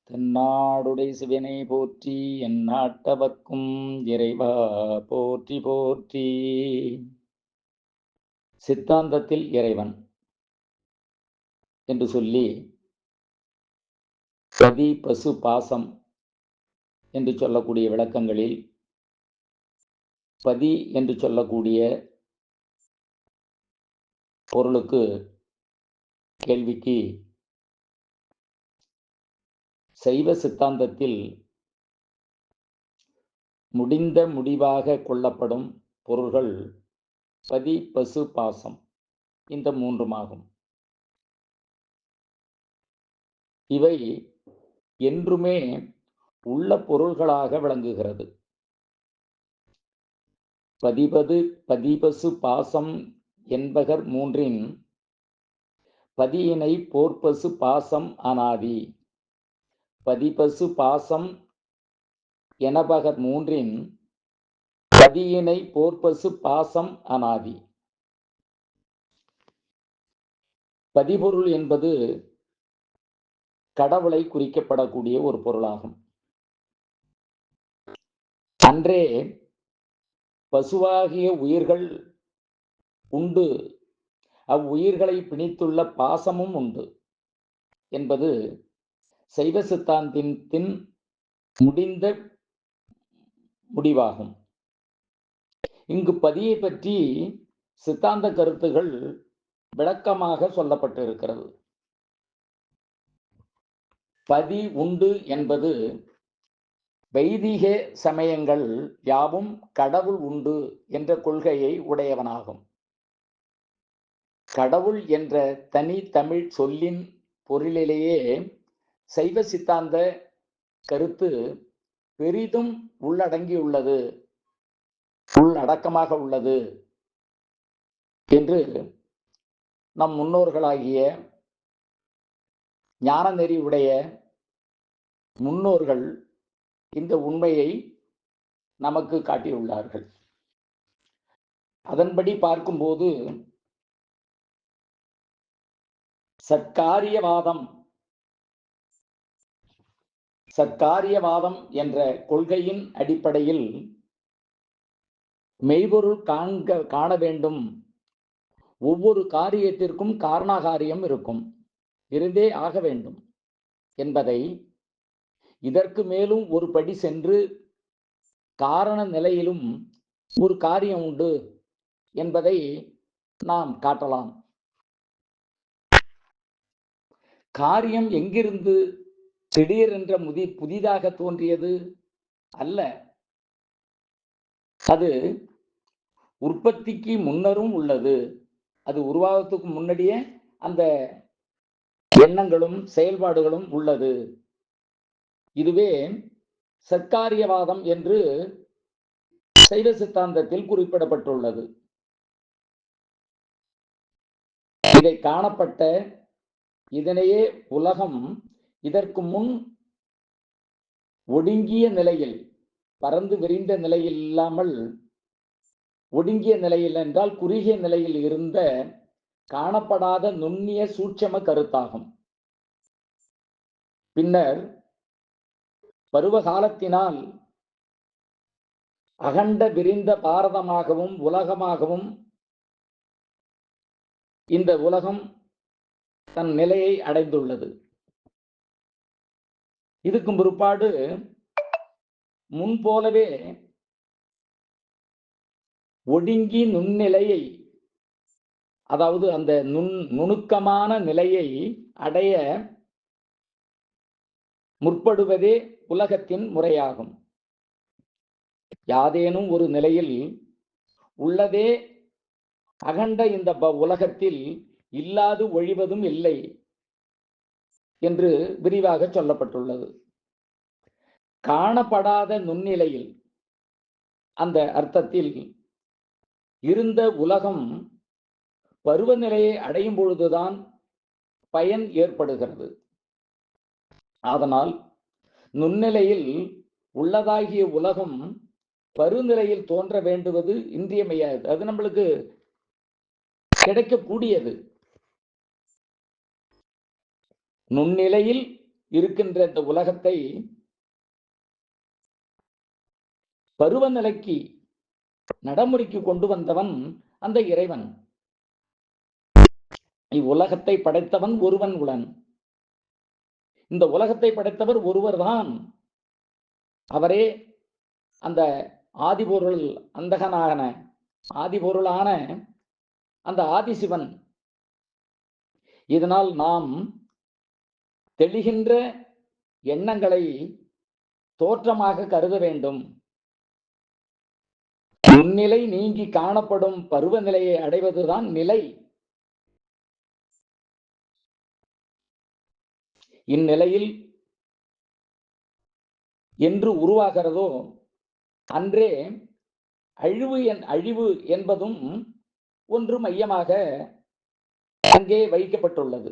தென்னாடுடை சிவனை போற்றி எந்நாட்டவர்க்கும் இறைவா போற்றி போற்றி. சித்தாந்தத்தில் இறைவன் என்று சொல்லி சதி பசு பாசம் என்று சொல்லக்கூடிய விளக்கங்களில் பதி என்று சொல்லக்கூடிய பொருளுக்கு கேள்விக்கு சைவ சித்தாந்தத்தில் முடிந்த முடிவாக கொள்ளப்படும் பொருள்கள் பதி பசு பாசம் இந்த மூன்றுமாகும். இவை என்றுமே உள்ள பொருள்களாக விளங்குகிறது. பதிபது பதிபசு பாசம் என்பகர் மூன்றின் பதியினை போர்ப்பசு பாசம் அனாதி. பதிபசு பாசம் எனபகர் மூன்றின் பதியினை போர்ப்பசு பாசம் அனாதி. பதிபொருள் என்பது கடவுளை குறிக்கப்படக்கூடிய ஒரு பொருளாகும். அன்றே பசுவாகிய உயிர்கள் உண்டு, அவ்வுயிர்களை பிணித்துள்ள பாசமும் உண்டு என்பது சைவ சித்தாந்தத்தின் முடிந்த முடிவாகும். இங்கு பதியை பற்றி சித்தாந்த கருத்துகள் விளக்கமாக சொல்லப்பட்டிருக்கிறது. பதி உண்டு என்பது வைதிக சமயங்கள் யாவும் கடவுள் உண்டு என்ற கொள்கையை உடையவனாகும். கடவுள் என்ற தனி தமிழ் சொல்லின் பொருளிலேயே சைவ சித்தாந்த கருத்து பெரிதும் உள்ளடங்கியுள்ளது, உள்ளடக்கமாக உள்ளது என்று நம் முன்னோர்களாகிய ஞான நெறி உடைய முன்னோர்கள் இந்த உண்மையை நமக்கு காட்டியுள்ளார்கள். அதன்படி பார்க்கும்போது சத்காரியவாதம் என்ற கொள்கையின் அடிப்படையில் மெய்பொருள் காண வேண்டும், ஒவ்வொரு காரியத்திற்கும் காரணகாரியம் இருக்கும், இருந்தே ஆக வேண்டும் என்பதை, இதற்கு மேலும் ஒரு படி சென்று காரண நிலையிலும் ஒரு காரியம் உண்டு என்பதை நாம் காட்டலாம். காரியம் எங்கிருந்து திடீரென்ற புதிதாக தோன்றியது அல்ல, அது உற்பத்திக்கு முன்னரும் உள்ளது. அது உருவாகத்துக்கு முன்னாடியே அந்த எண்ணங்களும் செயல்பாடுகளும் உள்ளது. இதுவே சத்காரியவாதம் என்று சைவ சித்தாந்தத்தில் குறிப்பிடப்பட்டுள்ளது. இதை காணப்பட்ட இதனையே உலகம் இதற்கு முன் ஒடுங்கிய நிலையில், பறந்து விரிந்த நிலையில் இல்லாமல் ஒடுங்கிய நிலையில் என்றால் குறுகிய நிலையில் இருந்த காணப்படாத நுண்ணிய சூட்சம கருத்தாகும். பின்னர் பருவகாலத்தினால் அகண்ட விரிந்த பாரதமாகவும் உலகமாகவும் இந்த உலகம் தன் நிலையை அடைந்துள்ளது. இதுக்கும் பிற்பாடு முன்போலவே ஒடுங்கி நுண்ணிலையை, அதாவது அந்த நுணுக்கமான நிலையை அடைய முற்படுவதே உலகத்தின் முறையாகும். யாதேனும் ஒரு நிலையில் உள்ளதே அகண்ட இந்த உலகத்தில் இல்லாது ஒழிவதும் இல்லை என்று விரிவாக சொல்லப்பட்டுள்ளது. காணப்படாத நுண்ணிலையில் அந்த அர்த்தத்தில் இருந்த உலகம் பருவநிலையை அடையும் பொழுதுதான் பயன் ஏற்படுகிறது. அதனால் நுண்ணிலையில் உள்ளதாகிய உலகம் பருநிலையில் தோன்ற வேண்டுவது இன்றியமையாது. அது நம்மளுக்கு கிடைக்கக்கூடியது. நுண்ணிலையில் இருக்கின்ற இந்த உலகத்தை பருவநிலைக்கு நடைமுறைக்கு கொண்டு வந்தவன் அந்த இறைவன். இவ்வுலகத்தை படைத்தவன் ஒருவன் உளன். இந்த உலகத்தை படைத்தவர் ஒருவர்தான். அவரே அந்த ஆதிபொருள் அந்தகனான ஆதிபொருளான அந்த ஆதிசிவன். இதனால் நாம் தெளிகின்ற எண்ணங்களை தோற்றமாக கருத வேண்டும். முன்னிலை நீங்கி காணப்படும் பருவநிலையை அடைவதுதான் நிலை. இந்நிலையில் என்று உருவாகிறதோ அன்றே அழிவு என்பதும் ஒன்று மையமாக அங்கே வைக்கப்பட்டுள்ளது.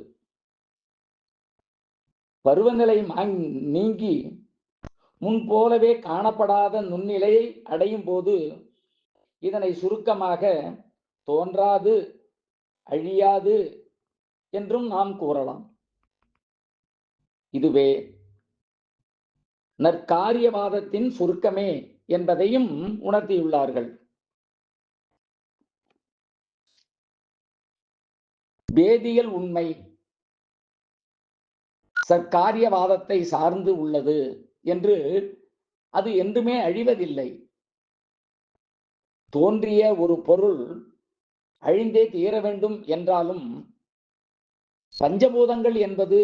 பருவநிலை நீங்கி முன்போலவே காணப்படாத நுண்ணிலையை அடையும் போது இதனை சுருக்கமாக தோன்றாது அழியாது என்றும் நாம் கூறலாம். இதுவே நற்காரியவாதத்தின் சுருக்கமே என்பதையும் உணர்த்தியுள்ளார்கள். வேதியியல் உண்மை சற்காரியவாதத்தை சார்ந்து உள்ளது என்று அது என்றுமே அழிவதில்லை. தோன்றிய ஒரு பொருள் அழிந்தே தீர வேண்டும் என்றாலும் பஞ்சபூதங்கள் என்பது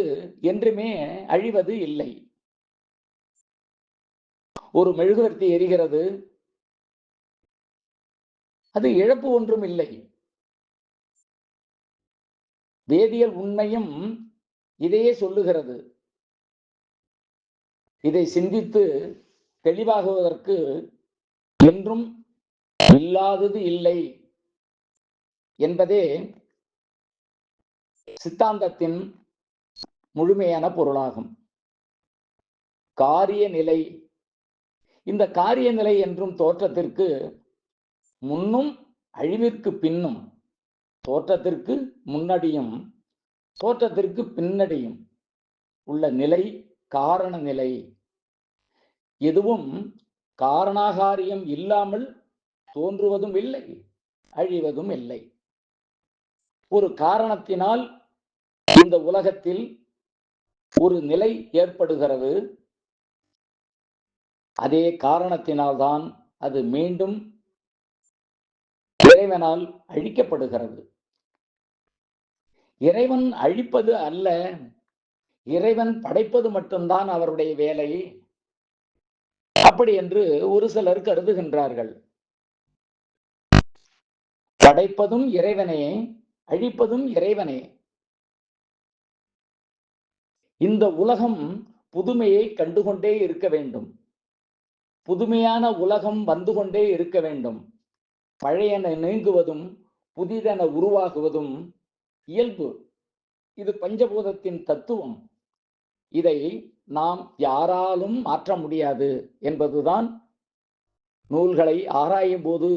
என்றுமே அழிவது இல்லை. ஒரு மெழுகுவர்த்தி எரிகிறது, அது இழப்பு ஒன்றும் இல்லை. வேதியியல் உண்மையும் இதையே சொல்லுகிறது. இதை சிந்தித்து தெளிவாகுவதற்கு என்றும் இல்லாதது இல்லை என்பதே சித்தாந்தத்தின் முழுமையான பொருளாகும். காரிய நிலை. இந்த காரிய நிலை என்றும் தோற்றத்திற்கு முன்னும் அழிவிற்கு பின்னும், தோற்றத்திற்கு முன்னடியும் தோற்றத்திற்கு பின்னடியும் உள்ள நிலை காரண நிலை. எதுவும் காரணாகாரியம் இல்லாமல் தோன்றுவதும் இல்லை, அழிவதும் இல்லை. ஒரு காரணத்தினால் இந்த உலகத்தில் ஒரு நிலை ஏற்படுகிறது. அதே காரணத்தினால்தான் அது மீண்டும் இறைவனால் அழிக்கப்படுகிறது. இறைவன் அழிப்பது அல்ல, இறைவன் படைப்பது மட்டும்தான் அவருடைய வேலை. அப்படி என்று ஒரு சிலர் கருதுகின்றார்கள். படைப்பதும் இறைவனே, அழிப்பதும் இறைவனே. இந்த உலகம் புதுமையை கண்டுகொண்டே இருக்க வேண்டும். புதுமையான உலகம் வந்து கொண்டே இருக்க வேண்டும். பழையன நீங்குவதும் புதிதென உருவாகுவதும் இயல்பு. இது பஞ்சபூதத்தின் தத்துவம். இதை நாம் யாராலும் மாற்ற முடியாது என்பதுதான் நூல்களை ஆராயும் போது,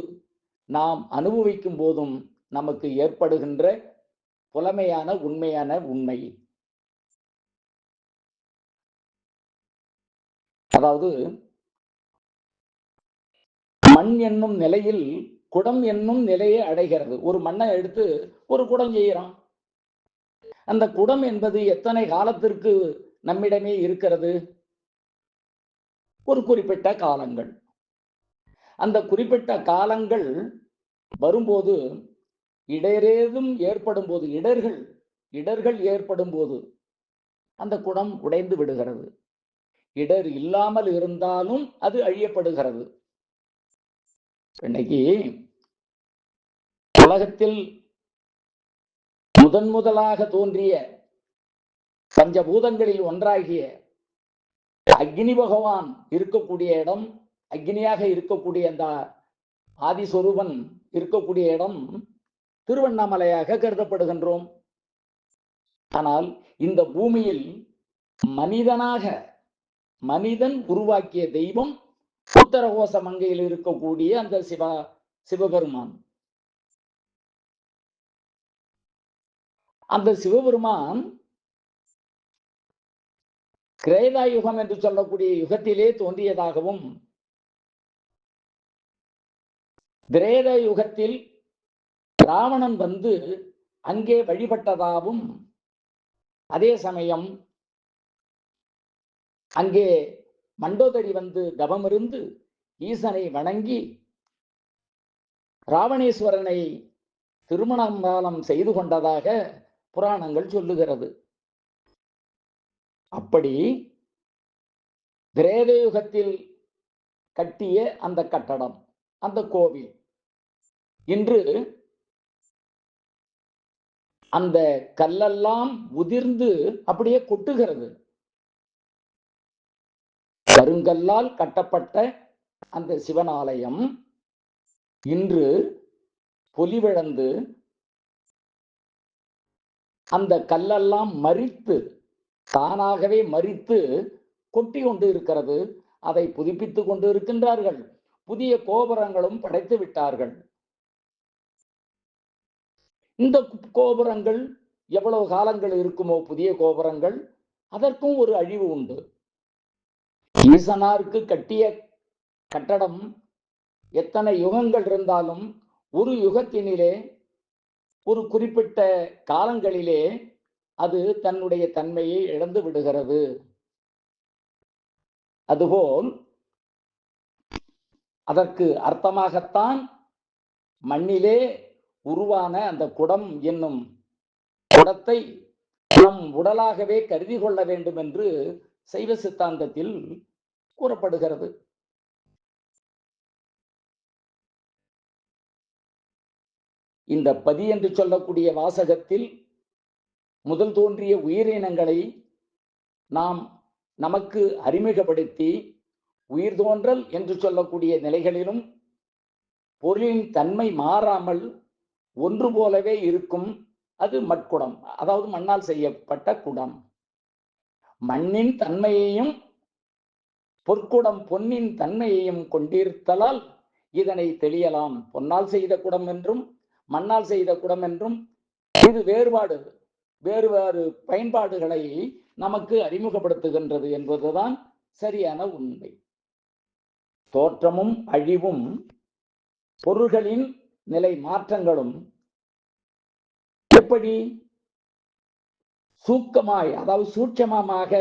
நாம் அனுபவிக்கும் போதும் நமக்கு ஏற்படுகின்ற புலமையான உண்மையான உண்மை. அதாவது மண் என்னும் நிலையில் குடம் என்னும் நிலையை அடைகிறது. ஒரு மண்ணை எடுத்து ஒரு குடம் செய்யறான். அந்த குடம் என்பது எத்தனை காலத்திற்கு நம்மிடமே இருக்கிறது? ஒரு குறிப்பிட்ட காலங்கள். அந்த குறிப்பிட்ட காலங்கள் வரும்போது இடரேதும் ஏற்படும் போது, இடர்கள் ஏற்படும் போது அந்த குடம் உடைந்து விடுகிறது. இடர் இல்லாமல் இருந்தாலும் அது அழியப்படுகிறது. இன்னைக்கு உலகத்தில் முதலாக தோன்றிய பஞ்சபூதங்களில் ஒன்றாகிய அக்னி பகவான் இருக்கக்கூடிய இடம், அக்னியாக இருக்கக்கூடிய அந்த ஆதிஸ்வரூபன் இருக்கக்கூடிய இடம் திருவண்ணாமலையாக கருதப்படுகின்றோம். ஆனால் இந்த பூமியில் மனிதன் உருவாக்கிய தெய்வம் உத்தரகோச மங்கையில் இருக்கக்கூடிய அந்த சிவபெருமான். அந்த சிவபெருமான் கிரேதா யுகம் என்று சொல்லக்கூடிய யுகத்திலே தோன்றியதாகவும், திரேத யுகத்தில் ராவணன் வந்து அங்கே வழிபட்டதாகவும், அதே சமயம் அங்கே மண்டோதரி வந்து தவமிருந்து ஈசனை வணங்கி ராவணேஸ்வரனை திருமணம் செய்து கொண்டதாக புராணங்கள் சொல்லுகிறது. அப்படி திரேதயுகத்தில் கட்டிய அந்த கட்டடம், அந்த கோவில் இன்று அந்த கல்லெல்லாம் உதிர்ந்து அப்படியே கொட்டுகிறது. கருங்கல்லால் கட்டப்பட்ட அந்த சிவன் ஆலயம் இன்று பொலிவிழந்து அந்த கல்லெல்லாம் மரித்து, தானாகவே மரித்து கொட்டி கொண்டு இருக்கிறது. அதை புதுப்பித்துக் கொண்டு இருக்கின்றார்கள். புதிய கோபுரங்களும் படைத்து விட்டார்கள். இந்த கோபுரங்கள் எவ்வளவு காலங்கள் இருக்குமோ, புதிய கோபுரங்கள், அதற்கும் ஒரு அழிவு உண்டு. ஈசனாருக்கு கட்டிய கட்டடம் எத்தனை யுகங்கள் இருந்தாலும் ஒரு யுகத்தினிலே, ஒரு குறிப்பிட்ட காலங்களிலே அது தன்னுடைய தன்மையை இழந்து விடுகிறது. அதுபோல் அதற்கு அர்த்தமாகத்தான் மண்ணிலே உருவான அந்த குடம் என்னும் குடத்தை நம் உடலாகவே கருதி கொள்ள வேண்டும் என்று சைவ சித்தாந்தத்தில் கூறப்படுகிறது. இந்த பதி என்று சொல்லக்கூடிய வாசகத்தில் முதல் தோன்றிய உயிரினங்களை நாம் நமக்கு அறிமுகப்படுத்தி, உயிர் தோன்றல் என்று சொல்லக்கூடிய நிலைகளிலும் பொருளின் தன்மை மாறாமல் ஒன்று போலவே இருக்கும். அது மட்குடம், அதாவது மண்ணால் செய்யப்பட்ட குடம். மண்ணின் தன்மையையும் பொற்குடம் பொன்னின் தன்மையையும் கொண்டிருத்தலால் இதனை தெளியலாம். பொன்னால் செய்த குடம் என்றும் மண்ணால் செய்த குடம் என்றும் இது வேறு வேறு பயன்பாடுகளை நமக்கு அறிமுகப்படுத்துகின்றது என்பதுதான் சரியான உண்மை. தோற்றமும் அழிவும் பொருள்களின் நிலை மாற்றங்களும் எப்படி சூக்கமாய், அதாவது சூட்சமமாக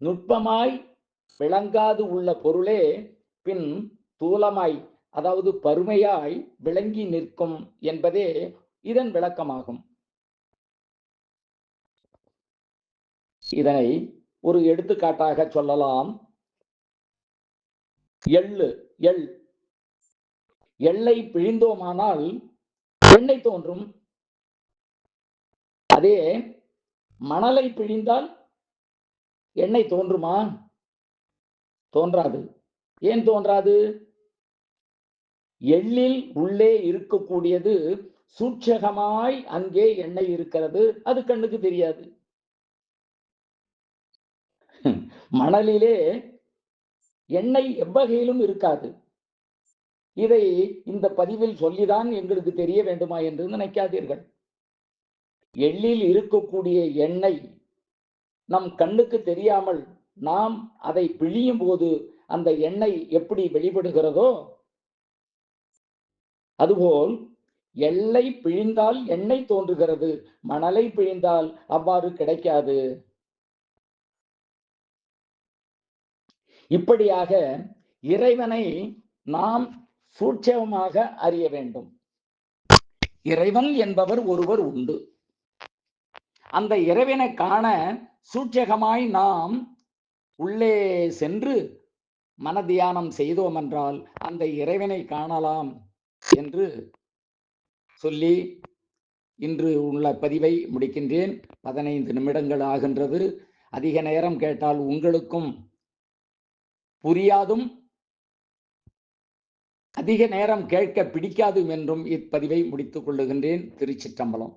நுட்பமாய் விளங்காது உள்ள பொருளே பின் தூலமாய், அதாவது பருமையாய் விளங்கி நிற்கும் என்பதே இதன் விளக்கமாகும். இதனை ஒரு எடுத்துக்காட்டாக சொல்லலாம். எள்ளை பிழிந்தோமானால் எண்ணெய் தோன்றும். அதே மணலை பிழிந்தால் எண்ணெய் தோன்றுமா? தோன்றாது. ஏன் தோன்றாது? எள்ளில் உள்ளே இருக்கக்கூடியது சூட்சகமாய் அங்கே எண்ணெய் இருக்கிறது, அது கண்ணுக்கு தெரியாது. மணலிலே எண்ணெய் எவ்வகையிலும் இருக்காது. இதை இந்த பதிவில் சொல்லிதான் எங்களுக்கு தெரிய வேண்டுமா என்று நினைக்காதீர்கள். எள்ளில் இருக்கக்கூடிய எண்ணெய் நம் கண்ணுக்கு தெரியாமல் நாம் அதை பிழியும் போது அந்த எண்ணெய் எப்படி வெளிப்படுகிறதோ, அதுபோல் எள்ளை பிழிந்தால் எண்ணெய் தோன்றுகிறது, மணலை பிழிந்தால் அவ்வாறு கிடைக்காது. இப்படியாக இறைவனை நாம் சூட்சமமாக அறிய வேண்டும். இறைவன் என்பவர் ஒருவர் உண்டு. அந்த இறைவனை காண சூட்சகமாய் நாம் உள்ளே சென்று மன தியானம் செய்தோம் என்றால் அந்த இறைவனை காணலாம் என்று சொல்லி இன்று உள்ள பதிவை முடிக்கின்றேன். 15 நிமிடங்கள் ஆகின்றது. அதிக நேரம் கேட்டால் உங்களுக்கும் புரியாதும், அதிக நேரம் கேட்க பிடிக்காதும் என்றும் இப்பதிவை முடித்துக் கொள்ளுகின்றேன். திருச்சிற்றம்பலம்.